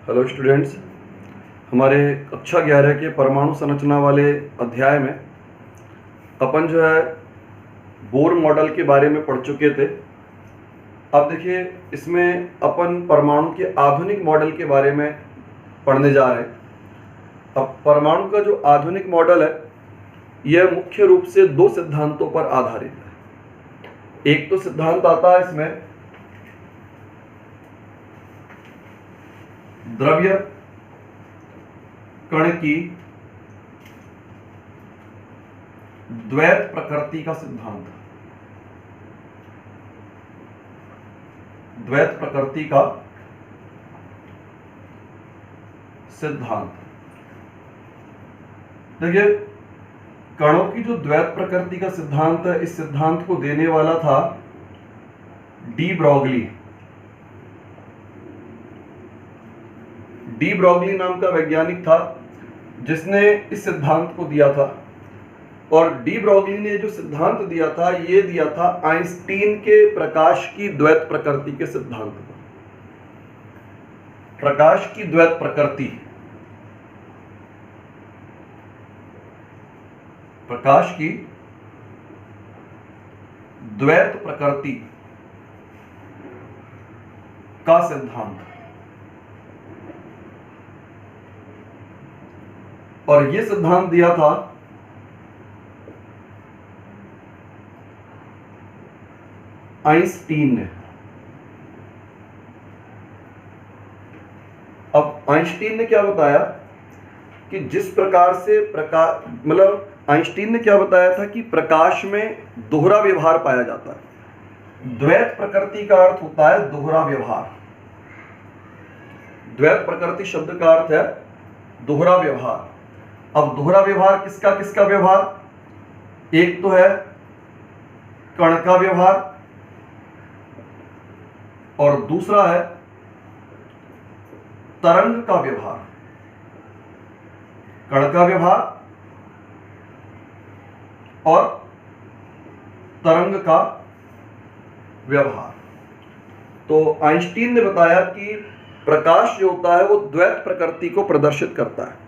Hello students, हमारे कक्षा 11 के परमाणु संरचना वाले अध्याय में अपन जो है बोर मॉडल के बारे में पढ़ चुके थे। अब देखिए, इसमें अपन परमाणु के आधुनिक मॉडल के बारे में पढ़ने जा रहे हैं। अब परमाणु का जो आधुनिक मॉडल है यह मुख्य रूप से दो सिद्धांतों पर आधारित है। एक तो सिद्धांत आता है इसमें द्रव्य कण की द्वैत प्रकृति का सिद्धांत। द्वैत प्रकृति का सिद्धांत देखिए, कणों की जो द्वैत प्रकृति का सिद्धांत है, इस सिद्धांत को देने वाला था डी ब्रॉगली। डी ब्रॉगली नाम का वैज्ञानिक था जिसने इस सिद्धांत को दिया था। और डी ब्रॉगली ने जो सिद्धांत दिया था, ये दिया था आइंस्टीन के प्रकाश की द्वैत प्रकृति के सिद्धांत को। प्रकाश की द्वैत प्रकृति, प्रकाश की द्वैत प्रकृति का सिद्धांत। और यह सिद्धांत दिया था आइंस्टीन ने। अब आइंस्टीन ने क्या बताया कि जिस प्रकार से आइंस्टीन ने क्या बताया था कि प्रकाश में दोहरा व्यवहार पाया जाता है। द्वैत प्रकृति का अर्थ होता है दोहरा व्यवहार। द्वैत प्रकृति शब्द का अर्थ है दोहरा व्यवहार। अब दोहरा व्यवहार किसका किसका व्यवहार? एक तो है कण का व्यवहार और दूसरा है तरंग का व्यवहार। कण का व्यवहार और तरंग का व्यवहार। तो आइंस्टीन ने बताया कि प्रकाश जो होता है वो द्वैत प्रकृति को प्रदर्शित करता है।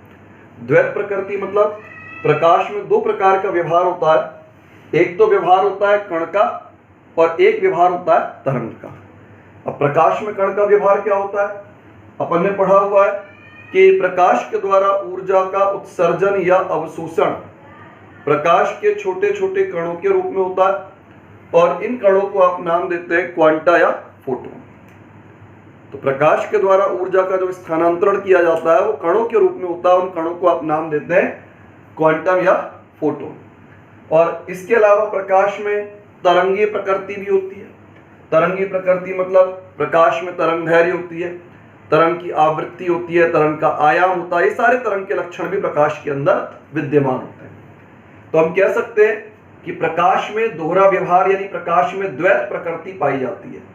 द्वैत प्रकृति मतलब प्रकाश में दो प्रकार का व्यवहार होता है। एक तो व्यवहार होता है कण का और एक व्यवहार होता है तरंग का। अब प्रकाश में कण का व्यवहार क्या होता है? अपन ने पढ़ा हुआ है कि प्रकाश के द्वारा ऊर्जा का उत्सर्जन या अवशोषण प्रकाश के छोटे छोटे कणों के रूप में होता है और इन कणों को आप नाम देते हैं क्वांटा या फोटोन। तो प्रकाश के द्वारा ऊर्जा का जो स्थानांतरण किया जाता है वो कणों के रूप में होता है। उन कणों को आप नाम देते हैं क्वांटम या फोटोन। और इसके अलावा प्रकाश में तरंगीय प्रकृति भी होती है। तरंगीय प्रकृति मतलब प्रकाश में तरंग दैर्घ्य होती है, तरंग की आवृत्ति होती है, तरंग का आयाम होता है। ये सारे तरंग के लक्षण भी प्रकाश के अंदर विद्यमान होते हैं। तो हम कह सकते हैं कि प्रकाश में दोहरा व्यवहार यानी प्रकाश में द्वैत प्रकृति पाई जाती है।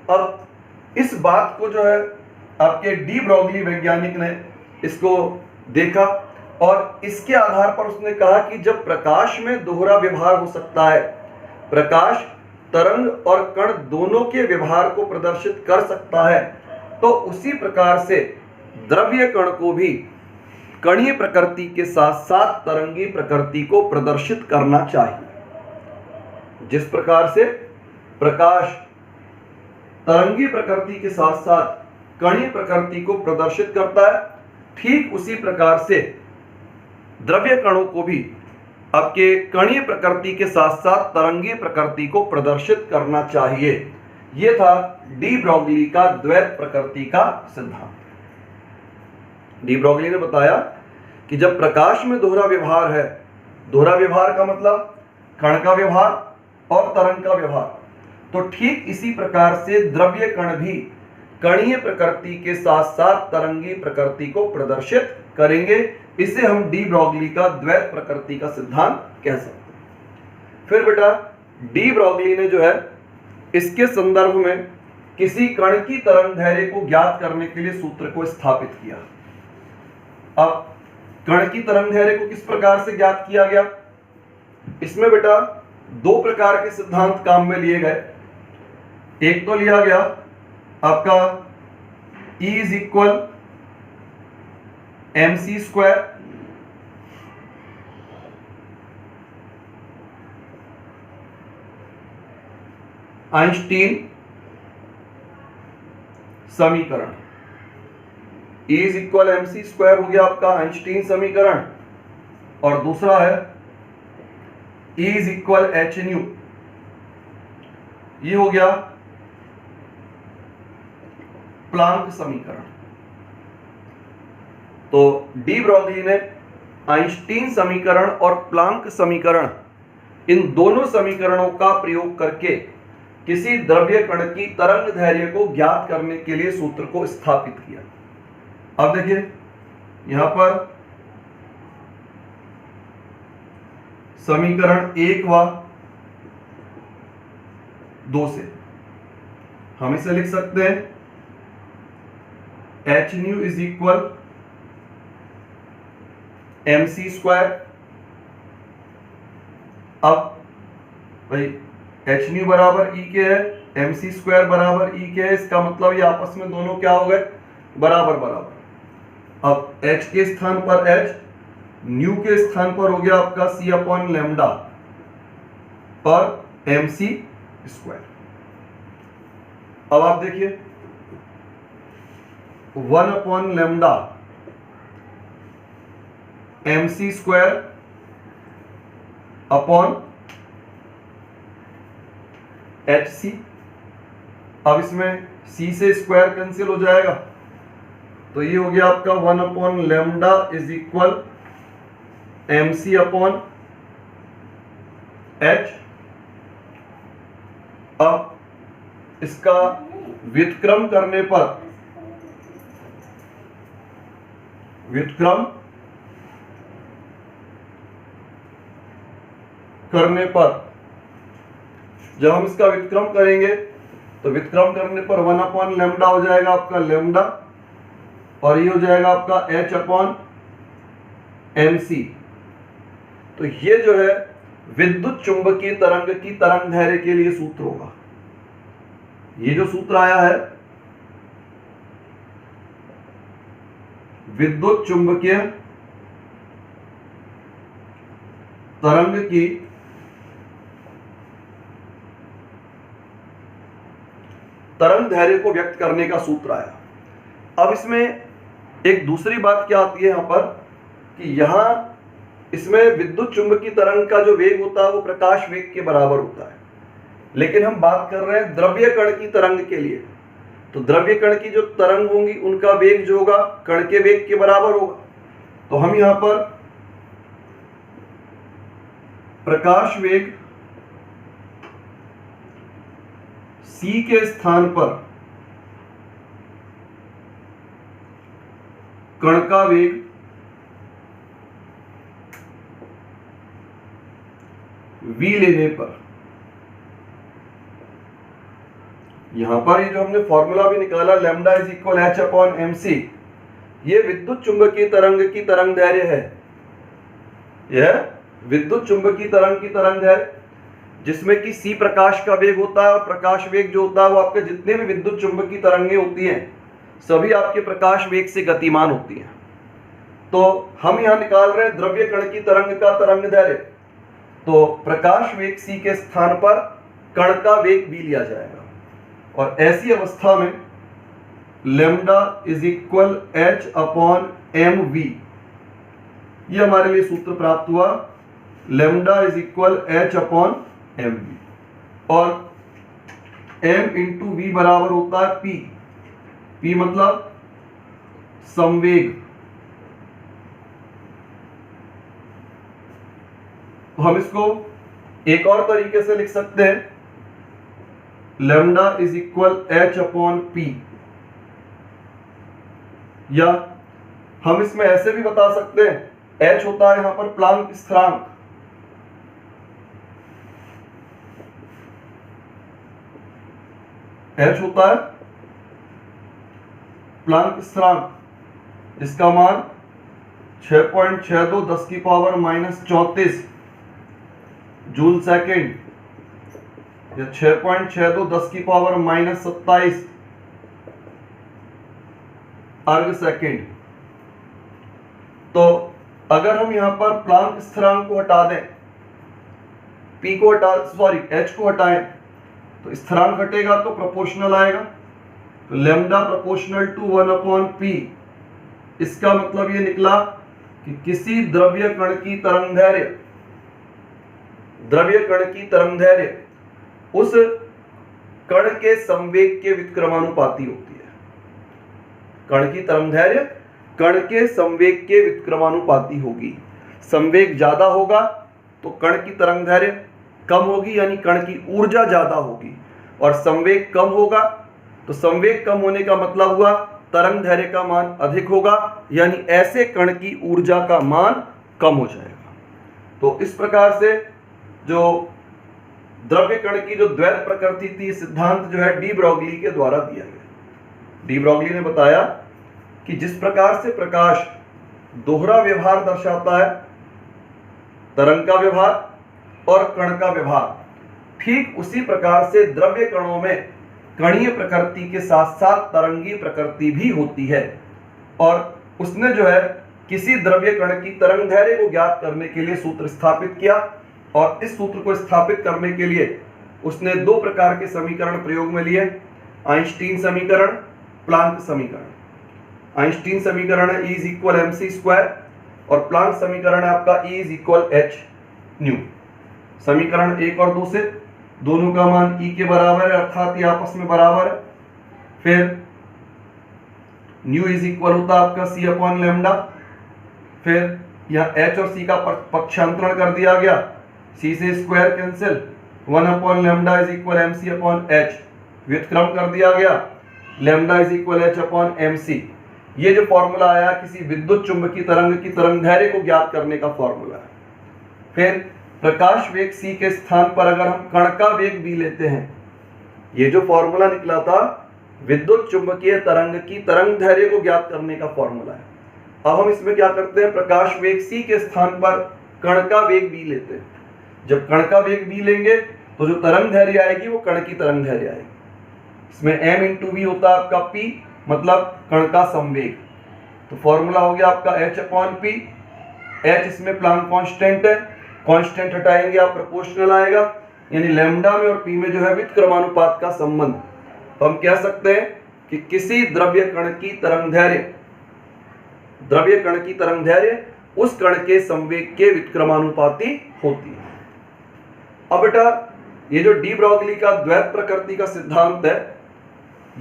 अब इस बात को जो है आपके डी ब्रॉगली वैज्ञानिक ने इसको देखा और इसके आधार पर उसने कहा कि जब प्रकाश में दोहरा व्यवहार हो सकता है, प्रकाश तरंग और कण दोनों के व्यवहार को प्रदर्शित कर सकता है, तो उसी प्रकार से द्रव्य कण को भी कणीय प्रकृति के साथ साथ तरंगी प्रकृति को प्रदर्शित करना चाहिए। जिस प्रकार से प्रकाश तरंगी प्रकृति के साथ साथ कणीय प्रकृति को प्रदर्शित करता है, ठीक उसी प्रकार से द्रव्य कणों को भी आपके कणीय प्रकृति के साथ साथ तरंगी प्रकृति को प्रदर्शित करना चाहिए। यह था डी ब्रॉगली का द्वैत प्रकृति का सिद्धांत। डी ब्रॉगली ने बताया कि जब प्रकाश में दोहरा व्यवहार है, दोहरा व्यवहार का मतलब कण का व्यवहार और तरंग का व्यवहार, तो ठीक इसी प्रकार से द्रव्य कण भी कणीय प्रकृति के साथ साथ तरंगी प्रकृति को प्रदर्शित करेंगे। इसे हम डी ब्रॉगली का द्वैत प्रकृति का सिद्धांत कह सकते हैं। फिर बेटा डी ब्रॉगली ने जो है इसके संदर्भ में किसी कण की तरंग दैर्घ्य को ज्ञात करने के लिए सूत्र को स्थापित किया। अब कण की तरंग दैर्घ्य को किस प्रकार से ज्ञात किया गया? इसमें बेटा दो प्रकार के सिद्धांत काम में लिए गए। एक तो लिया गया आपका E is equal mc square Einstein समीकरण। E is equal mc square हो गया आपका आइंस्टीन समीकरण, और दूसरा है E is equal H new, ये हो गया प्लांक समीकरण। तो डी ब्रोगली ने आइंस्टीन समीकरण और प्लांक समीकरण, इन दोनों समीकरणों का प्रयोग करके किसी द्रव्य कण की तरंग दैर्घ्य को ज्ञात करने के लिए सूत्र को स्थापित किया। अब देखिए यहां पर समीकरण 1 व 2 से हम इसे लिख सकते हैं H new is equal mc square. अब भाई एच न्यू बराबर ई के है, mc स्क्वायर बराबर ई के है, इसका मतलब ये आपस में दोनों क्या हो गए, बराबर बराबर। अब h के स्थान पर h, न्यू के स्थान पर हो गया आपका c अपॉन लेमडा पर mc स्क्वायर। अब आप देखिए 1 upon lambda mc square upon hc। अब इसमें c से स्क्वायर कैंसिल हो जाएगा, तो ये हो गया आपका 1 upon lambda is equal mc upon h। अब इसका व्युत्क्रम करने पर, जब हम इसका व्युत्क्रम करेंगे तो व्युत्क्रम करने पर 1 अपॉन लेमडा हो जाएगा आपका लेमडा, और ये हो जाएगा आपका h अपॉन mc। तो ये जो है विद्युत चुंबकीय तरंग की तरंग दैर्घ्य के लिए सूत्र होगा। ये जो सूत्र आया है विद्युत चुंबकीय तरंग की तरंग दैर्घ्य को व्यक्त करने का सूत्र आया। अब इसमें एक दूसरी बात क्या आती है यहां पर कि यहां इसमें विद्युत चुंबकीय तरंग का जो वेग होता है वो प्रकाश वेग के बराबर होता है, लेकिन हम बात कर रहे हैं द्रव्य कण की तरंग के लिए। तो द्रव्य कण की जो तरंग होंगी उनका वेग जो होगा कण के वेग के बराबर होगा। तो हम यहां पर प्रकाश वेग c के स्थान पर कण का वेग v लेने पर, यहां पर ये जो हमने फॉर्मूला भी निकाला lambda is equal h upon mc, ये विद्युत चुंबकीय तरंग की तरंग दैर्घ्य है। यह विद्युत चुंबकीय तरंग की तरंग दैर्घ्य जिसमें कि c प्रकाश का वेग होता है, और प्रकाश वेग जो होता है वो आपके जितने भी विद्युत चुंबकीय तरंगें होती हैं सभी आपके प्रकाश वेग से गतिमान होती हैं। तो हम यहां निकाल रहे हैं द्रव्य कण की तरंग का तरंग दैर्घ्य। तो प्रकाश वेग c के स्थान पर कण का वेग v लिया जाएगा, और ऐसी अवस्था में lambda is equal h upon mv, ये हमारे लिए सूत्र प्राप्त हुआ lambda is equal h upon mv, और m इंटू v बराबर होता है p। p मतलब संवेग। तो हम इसको एक और तरीके से लिख सकते हैं lambda is equal h upon p, या हम इसमें ऐसे भी बता सकते हैं h होता है यहां पर प्लांक स्थिरांक। h होता है प्लांक स्थिरांक, जिसका मान 6.62 10 की पावर माइनस 34 जूल सेकेंड, या 6.62 10 की पावर माइनस 27 अर्ग सेकेंड। तो अगर हम यहां पर प्लांक स्थिरांक को हटा दें, p को हटा h को हटाएं, तो स्थिरांक हटेगा तो प्रोपोर्शनल आएगा। तो लैम्डा प्रोपोर्शनल टू 1/p, इसका मतलब ये निकला कि किसी द्रव्य कण की तरंग दैर्घ्य उस कण के संवेग के व्युत्क्रमानुपाती होती है। कण की तरंग दैर्घ्य कण के संवेग के व्युत्क्रमानुपाती होगी। संवेग ज्यादा होगा तो कण की तरंग दैर्घ्य कम होगी, यानी कण की ऊर्जा ज्यादा होगी, और संवेग कम होगा तो संवेग कम होने का मतलब हुआ तरंग दैर्घ्य का मान अधिक होगा, यानी ऐसे कण की ऊर्जा का मान कम हो जाएगा। तो इस प्रकार से जो द्रव्य कण की जो द्वैत प्रकृति थी, सिद्धांत जो है डी ब्रोगली के द्वारा दिया गया। डी ब्रोगली ने बताया कि जिस प्रकार से प्रकाश दोहरा व्यवहार दर्शाता है, तरंग का व्यवहार और कण का व्यवहार, ठीक उसी प्रकार से द्रव्य कणों में कणीय प्रकृति के साथ साथ तरंगी प्रकृति भी होती है। और उसने जो है किसी द्रव्य कण की तरंग दैर्घ्य को ज्ञात करने के लिए सूत्र स्थापित किया, और इस सूत्र को स्थापित करने के लिए उसने दो प्रकार के समीकरण प्रयोग में लिए, आइंस्टीन समीकरण, प्लांक समीकरण। आइंस्टीन समीकरण है E = mc², और प्लांक समीकरण है आपका E = h न्यू। समीकरण 1 और 2 से दोनों का मान E के बराबर है, अर्थात ये आपस में बराबर है। फिर न्यू होता आपका c/λ। फिर यह h और c का पक्षांतरण कर दिया गया, c से स्क्वायर कैंसिल, 1/λ = mc/h, व्युत्क्रम कर दिया गया, λ = h/mc। ये जो फॉर्मूला आया किसी विद्युत चुंबकीय तरंग की तरंग दैर्घ्य को ज्ञात करने का फॉर्मूला है। फिर प्रकाश वेग c के स्थान पर अगर हम कण का वेग b लेते हैं, ये जो फॉर्मूला निकला था विद्युत चुंबकीय तरंग की तरंग दैर्घ्य को ज्ञात करने का फॉर्मूला है। अब हम इसमें क्या करते हैं, प्रकाश वेग c के स्थान पर कण का वेग b लेते हैं। जब कण का वेग b लेंगे तो जो तरंग दैर्घ्य आएगी वो कण की तरंग दैर्घ्य आएगी। इसमें m × v होता है आपका p, मतलब कण का संवेग। तो फॉर्मूला हो गया आपका h/p। h इसमें प्लांक कांस्टेंट है, कांस्टेंट हटाएंगे आप प्रोपोर्शनल आएगा, यानी लैम्डा में और p में जो है व्युत्क्रमानुपात का संबंध। तो हम कह सकते हैं कि किसी द्रव्य कण की तरंग दैर्घ्य उस कण के संवेग के व्युत्क्रमानुपाती होती है। अब बेटा ये जो डी ब्रोगली का द्वैत प्रकृति का सिद्धांत है,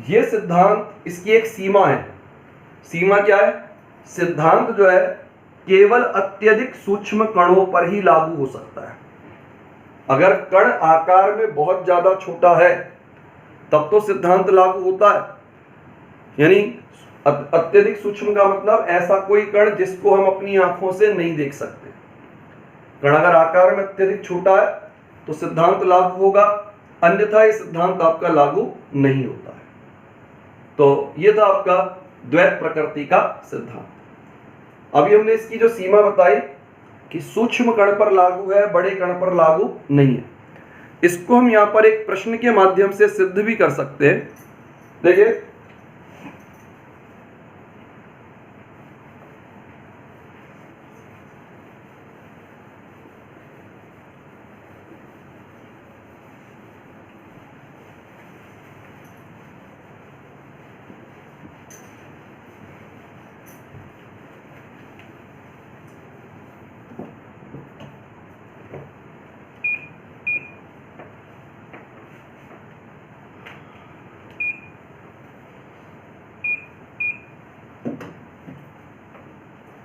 ये सिद्धांत, इसकी एक सीमा है। सीमा क्या है? सिद्धांत जो है केवल अत्यधिक सूक्ष्म कणों पर ही लागू हो सकता है। अगर कण आकार में बहुत ज्यादा छोटा है तब तो सिद्धांत लागू होता है, यानी अत्यधिक सूक्ष्म का मतलब ऐसा कोई कण जिसको हम अपनी आंखों से नहीं देख सकते। कण अगर आकार में अत्यधिक छोटा है तो सिद्धांत लागू होगा, अन्यथा ये सिद्धांत आपका लागू नहीं होता है। तो ये था आपका द्वैत प्रकृति का सिद्धांत। अभी हमने इसकी जो सीमा बताई कि सूक्ष्म कण पर लागू है, बड़े कण पर लागू नहीं है। इसको हम यहां पर एक प्रश्न के माध्यम से सिद्ध भी कर सकते हैं। देखिए,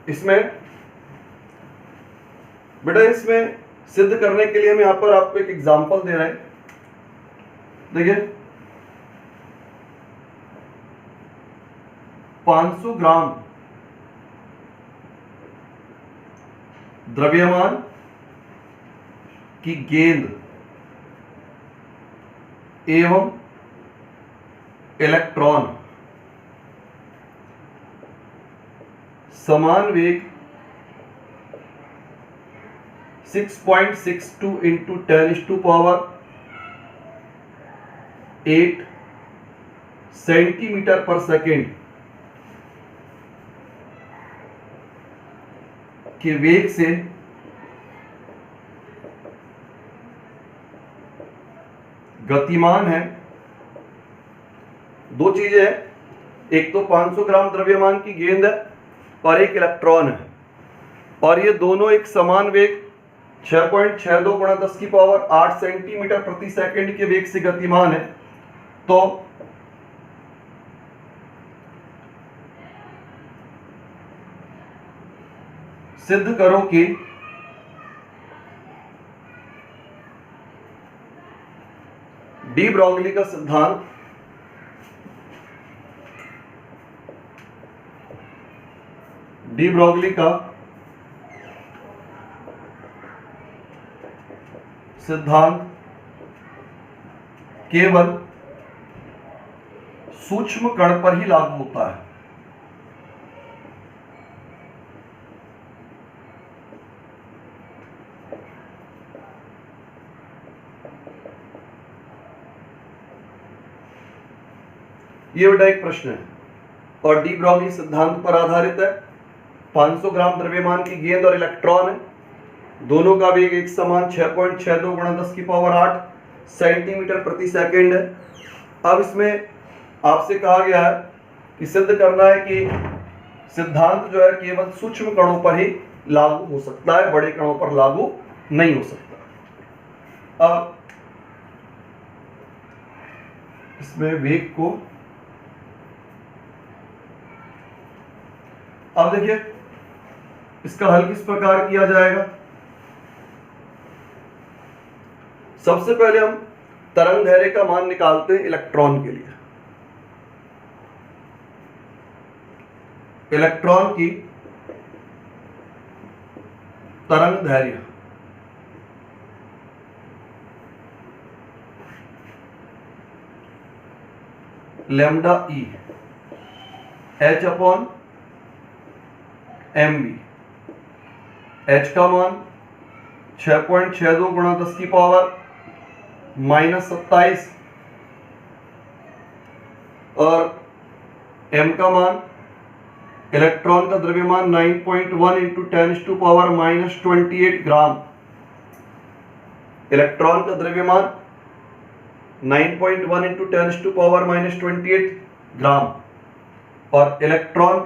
इसमें बेटा इसमें सिद्ध करने के लिए हम यहां पर आपको एक एग्जांपल दे रहे हैं। देखिए, 500 ग्राम द्रव्यमान की गेंद एवं इलेक्ट्रॉन समान वेग 6.62 × 10⁸ सेंटीमीटर पर सेकेंड के वेग से गतिमान है, दो चीजें हैं, एक तो 500 ग्राम द्रव्यमान की गेंद है और एक इलेक्ट्रॉन है, और ये दोनों एक समान वेग 6.62 गुणा 10 की पावर 8 सेंटीमीटर प्रति सेकंड के वेग से गतिमान है। तो सिद्ध करो कि डी ब्रॉगली का सिद्धांत केवल सूक्ष्म कण पर ही लागू होता है। ये बेटा एक प्रश्न है और डी ब्रॉगली सिद्धांत पर आधारित है। 500 ग्राम द्रव्यमान की गेंद और इलेक्ट्रॉन है, दोनों का वेग एक समान 6.62 गुणा 10 की पावर 8 सेंटीमीटर प्रति सेकंड है। अब इसमें आपसे कहा गया है कि सिद्ध करना है कि सिद्धांत जो है केवल सूक्ष्म कणों पर ही लागू हो सकता है, बड़े कणों पर लागू नहीं हो सकता। अब इसमें वेग को अब देखिए इसका हल किस प्रकार किया जाएगा। सबसे पहले हम तरंग दैर्ध्य का मान निकालते हैं इलेक्ट्रॉन के लिए। इलेक्ट्रॉन की तरंग दैर्ध्य lambda E h upon M B. h का मान 6.62 गुणा 10 की पावर -27 और m का मान इलेक्ट्रॉन का द्रव्यमान 9.1 इंटू 10⁻⁻² 28 ग्राम। इलेक्ट्रॉन का द्रव्यमान 9.1 इंटू 10⁻⁻² ग्राम और इलेक्ट्रॉन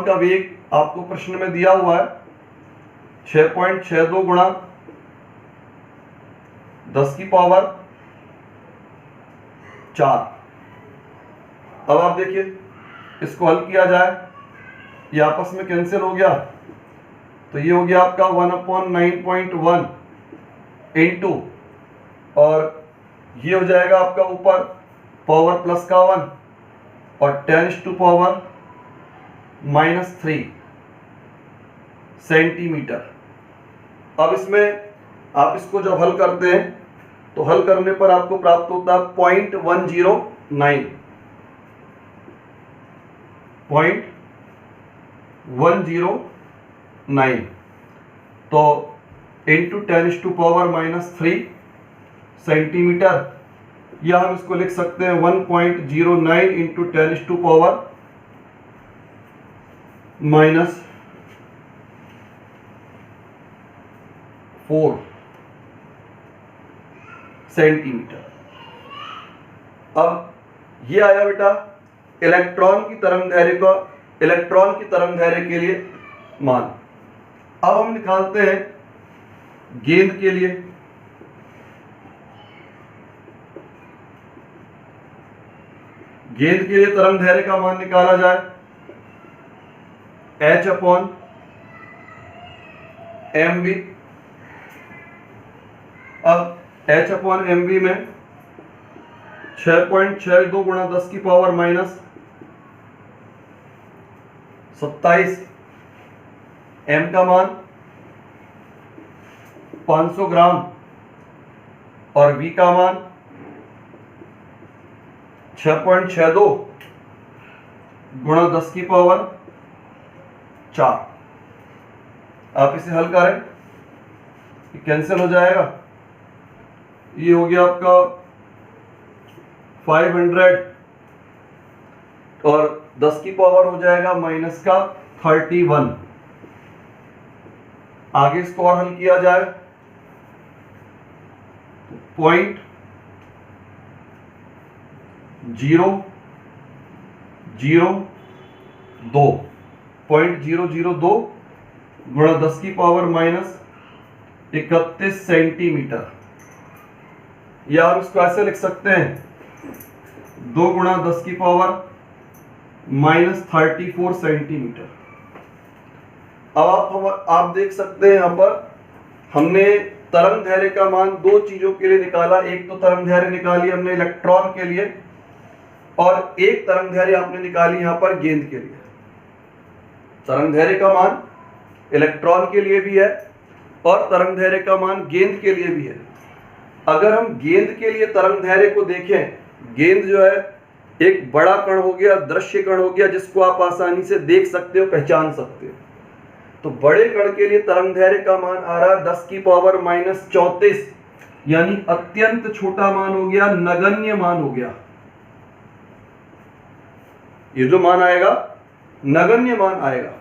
का वेग आपको प्रश्न में दिया हुआ है 6.62 गुणा 10 की पावर 4। अब आप देखिए इसको हल किया जाए, ये आपस में कैंसिल हो गया, तो ये हो गया आपका 1/9.1 इंटू और ये हो जाएगा आपका ऊपर पावर प्लस का 1 और 10⁻³ सेंटीमीटर। अब इसमें आप इसको जब हल करते हैं तो हल करने पर आपको प्राप्त होता है 0.109 तो इंटू 10⁻³ सेंटीमीटर, या हम इसको लिख सकते हैं 1.09 इंटू 10⁻⁻⁴ सेंटीमीटर। अब ये आया बेटा इलेक्ट्रॉन की तरंग दैर्ध्य के लिए मान। अब हम निकालते हैं गेंद के लिए। गेंद के लिए तरंग दैर्ध्य का मान निकाला जाए h अपॉन एम बी। अब h अपॉन एम बी में 6.62 गुणा 10 की पावर -27, m का मान 500 ग्राम और v का मान 6.62 गुणा 10 की पावर 4। आप इसे हल करें, कैंसिल हो जाएगा, ये हो गया आपका 500 और 10 की पावर हो जाएगा -31 आगे इसको और हल किया जाए, 0.002 गुणा 10 की पावर माइनस 31 सेंटीमीटर, या हम इसको ऐसे लिख सकते हैं 2 गुणा 10 की पावर माइनस 34 सेंटीमीटर। अब आप देख सकते हैं, यहां पर हमने तरंग दैर्घ्य का मान दो चीजों के लिए निकाला। एक तो तरंग दैर्घ्य निकाली हमने इलेक्ट्रॉन के लिए, और एक तरंग दैर्घ्य आपने निकाली यहां पर गेंद के लिए। तरंग दैर्घ्य का मान इलेक्ट्रॉन के लिए भी है और तरंग दैर्घ्य का मान गेंद के लिए भी है। अगर हम गेंद के लिए तरंग दैर्घ्य को देखें, गेंद जो है एक बड़ा कण हो गया, दृश्य कण हो गया, जिसको आप आसानी से देख सकते हो, पहचान सकते हो। तो बड़े कण के लिए तरंग दैर्घ्य का मान आ रहा है 10 की पावर माइनस 34, यानी अत्यंत छोटा मान हो गया, नगण्य मान हो गया। ये जो मान आएगा नगण्य मान आएगा।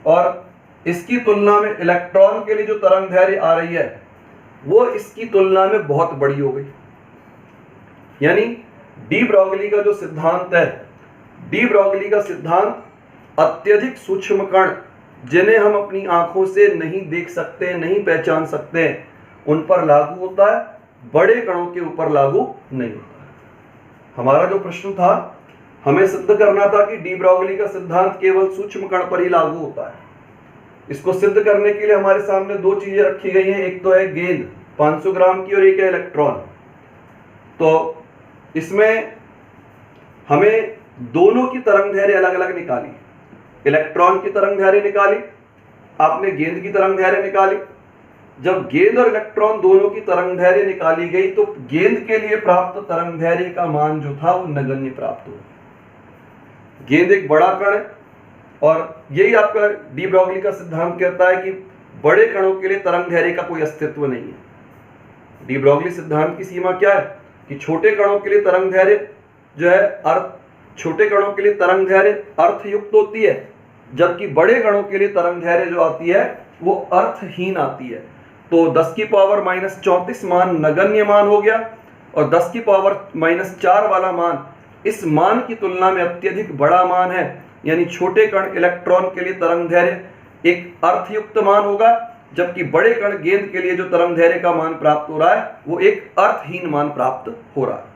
और इसकी तुलना में इलेक्ट्रॉन के लिए जो तरंग दैर्घ्य आ रही है वो इसकी तुलना में बहुत बड़ी हो गई। यानी डी ब्रोगली का जो सिद्धांत है, डी ब्रोगली का सिद्धांत अत्यधिक सूक्ष्म कण जिन्हें हम अपनी आंखों से नहीं देख सकते, नहीं पहचान सकते, उन पर लागू होता है, बड़े कणों के ऊपर लागू नहीं होता है। हमारा जो प्रश्न था, हमें सिद्ध करना था कि डी ब्रोगली का सिद्धांत केवल सूक्ष्म कण पर ही लागू होता है। इसको सिद्ध करने के लिए हमारे सामने दो चीजें रखी गई हैं, एक तो है गेंद 500 ग्राम की और एक है इलेक्ट्रॉन। तो इसमें हमें दोनों की तरंग दैर्घ्य अलग अलग निकाली। इलेक्ट्रॉन की तरंग दैर्घ्य निकाली, आपने गेंद की तरंग दैर्घ्य निकाली। जब गेंद और इलेक्ट्रॉन दोनों की तरंग दैर्घ्य निकाली गई तो गेंद के लिए प्राप्त तरंग दैर्घ्य का मान जो था वो नगण्य प्राप्त हुआ। गेंद एक बड़ा कण है और यही आपका डी ब्रोगली का सिद्धांत कहता है कि बड़े कणों के लिए तरंग दैर्घ्य का कोई अस्तित्व नहीं है। डी ब्रोगली सिद्धांत की सीमा क्या है कि छोटे कणों के लिए तरंग दैर्घ्य जो है छोटे कणों के लिए तरंग दैर्घ्य अर्थयुक्त होती है, जबकि बड़े कणों के लिए तरंग दैर्घ्य जो आती है वो अर्थहीन आती है। तो 10 की पावर माइनस 34 मान नगण्य मान हो गया और 10 की पावर माइनस 4 वाला मान इस मान की तुलना में अत्यधिक बड़ा मान है। यानी छोटे कण इलेक्ट्रॉन के लिए तरंग दैर्घ्य एक अर्थयुक्त मान होगा, जबकि बड़े कण गेंद के लिए जो तरंग दैर्घ्य का मान प्राप्त हो रहा है वो एक अर्थहीन मान प्राप्त हो रहा है।